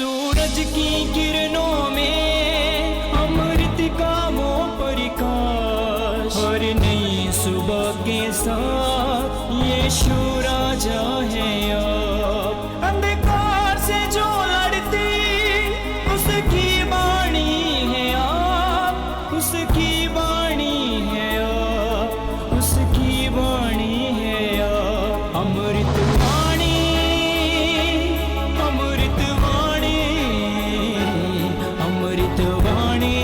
सूरज की किरणों में अमृत का वो प्रकाश, हर नई सुबह के साथ यीशु राजा है अब। अंधकार से जो लड़ती उसकी वाणी है आप, उसकी वाणी है आप, उसकी वाणी है आप। अमृत वाणी, अमृत वाणी, अमृत वाणी,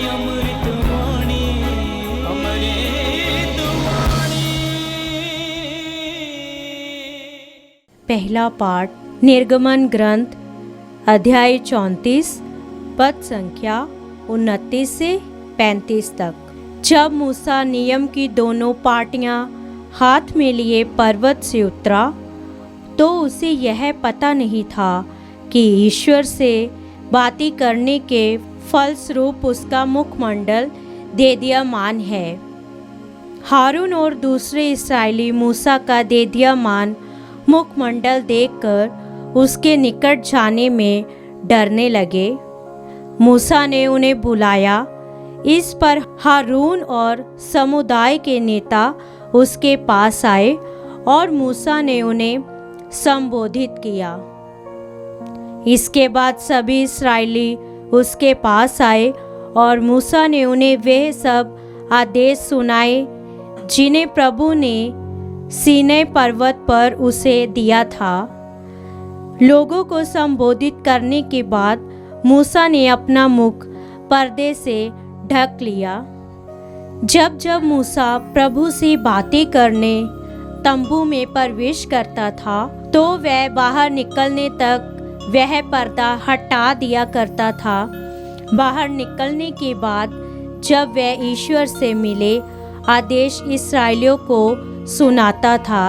अमृत वाणी, अमृत वाणी। पहला पाठ निर्गमन ग्रंथ अध्याय 34 पद संख्या 29 से 35 तक। जब मूसा नियम की दोनों पाटियां हाथ में लिए पर्वत से उतरा तो उसे यह पता नहीं था कि ईश्वर से बातें करने के फलस्वरूप उसका मुखमंडल देदीयमान है। हारून और दूसरे इस्राएली मूसा का देदीयमान मुखमंडल देखकर उसके निकट जाने में डरने लगे। मूसा ने उन्हें बुलाया। इस पर हारून और समुदाय के नेता उसके पास आए और मूसा ने उन्हें संबोधित किया। इसके बाद सभी इस्राएली उसके पास आए और मूसा ने उन्हें वे सब आदेश सुनाए जिन्हें प्रभु ने सीनै पर्वत पर उसे दिया था। लोगों को संबोधित करने के बाद मूसा ने अपना मुख पर्दे से ढक लिया। जब जब मूसा प्रभु से बातें करने तंबू में प्रवेश करता था तो वह बाहर निकलने तक वह पर्दा हटा दिया करता था। बाहर निकलने के बाद जब वह ईश्वर से मिले आदेश इस्राएलियों को सुनाता था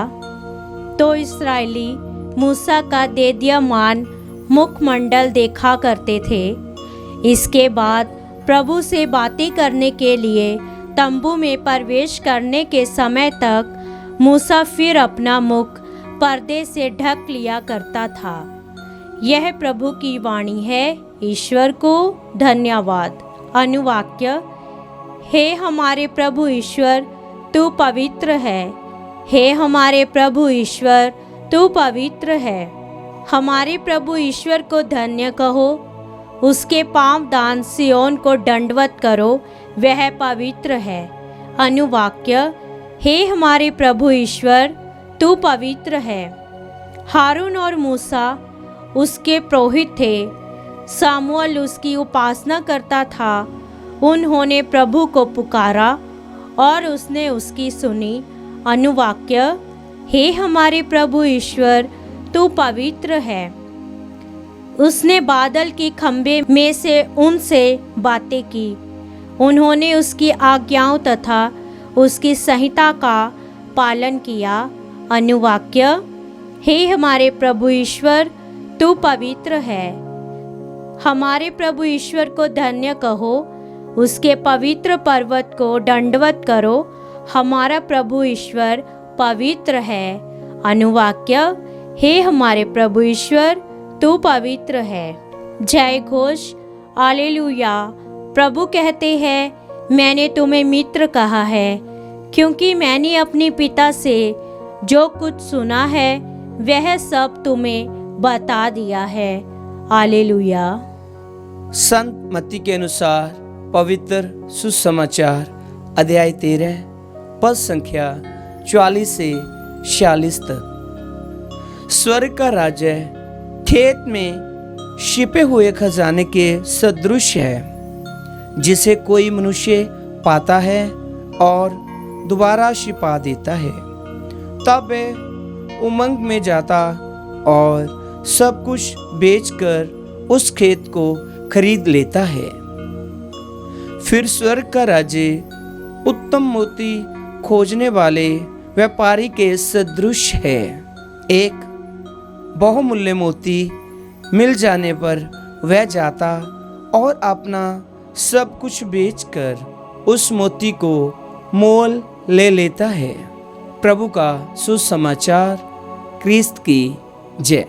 तो इस्राएली मूसा का देदीयमान मुखमंडल देखा करते थे। इसके बाद प्रभु से बातें करने के लिए तंबू में प्रवेश करने के समय तक मूसा फिर अपना मुख पर्दे से ढक लिया करता था। यह प्रभु की वाणी है। ईश्वर को धन्यवाद। अनुवाक्य। हे हमारे प्रभु ईश्वर, तू पवित्र है। हे हमारे प्रभु ईश्वर, तू पवित्र है। हमारे प्रभु ईश्वर को धन्य कहो। उसके पाँवदान सियोन को दंडवत करो, वह पवित्र है। अनुवाक्य। हे हमारे प्रभु ईश्वर, तू पवित्र है। हारून और मूसा उसके पुरोहित थे। सामुएल उसकी उपासना करता था। उन्होंने प्रभु को पुकारा और उसने उसकी सुनी। अनुवाक्य। हे हमारे प्रभु ईश्वर, तू पवित्र है। उसने बादल के खंभे में से उनसे बातें की। उन्होंने उसकी आज्ञाओं तथा उसकी संहिता का पालन किया। अनुवाक्य। हे हमारे प्रभु ईश्वर, तू पवित्र है। हमारे प्रभु ईश्वर को धन्य कहो। उसके पवित्र पर्वत को दंडवत करो। हमारा प्रभु ईश्वर पवित्र है। अनुवाक्य। हे हमारे प्रभु ईश्वर, तू पवित्र है। जय घोष। हालेलुया। प्रभु कहते हैं, मैंने तुम्हें मित्र कहा है क्योंकि मैंने अपने पिता से जो कुछ सुना है वह सब तुम्हें बता दिया है। हालेलुया। संत मत्ती के अनुसार पवित्र सुसमाचार अध्याय 13 पद संख्या 44 से 46 तक। स्वर्ग का राज्य खेत में छिपे हुए खजाने के सदृश है, जिसे कोई मनुष्य पाता है और दोबारा छिपा देता है। तब वह उमंग में जाता और सब कुछ बेचकर उस खेत को खरीद लेता है। फिर स्वर्ग का राज्य उत्तम मोती खोजने वाले व्यापारी के सदृश है। एक बहुमूल्य मोती मिल जाने पर वह जाता और अपना सब कुछ बेचकर उस मोती को मोल ले लेता है। प्रभु का सुसमाचार। क्रिस्त की जय।